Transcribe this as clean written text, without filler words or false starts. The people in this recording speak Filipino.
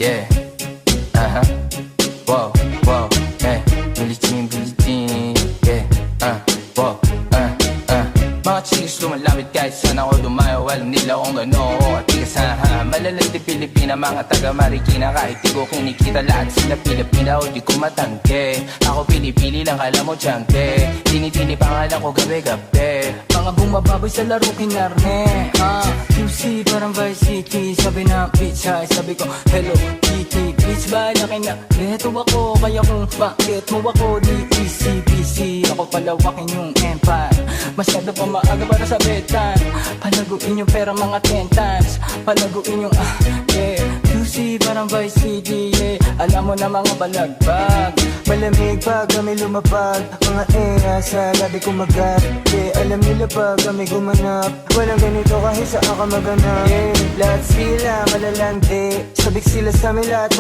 Yeah. Wow, wow, Billie Jean, yeah. Wow, Mga chicks lumalapit kahit saan ako dumayo. Alam nila kung gano'n ako katigas, Malalay di Pilipina, mga taga Marikina. Kahit di ko kinikita, lahat sila Pilipina o di ko matangke. Ako pili-pili lang, kala mo tiyangke. Tini-tini pangalan ko gabi-gabi. Mga bumababoy sa laro kinarne, QC parang Vice City. Sabi na bitch hi, sabi ko hello Kitty. Bitch ba laki na beto ako, kaya kung bakit mo ako di easy-peasy. Ako palawakin yung empire, masyado pa maaga para sa betan. Palaguin yung pera mga 10 times, palaguin yung yeah. QC parang Vice City, yeah. Alam mo na mga balagbag, Malamig pag kami lumapag, mga sa labi kumagat, yeah. Alam nila pag kami gumanap, walang ganito kahit saan ka maganap, yeah. Lahat sila malalandi, sabik sila sa amin lahat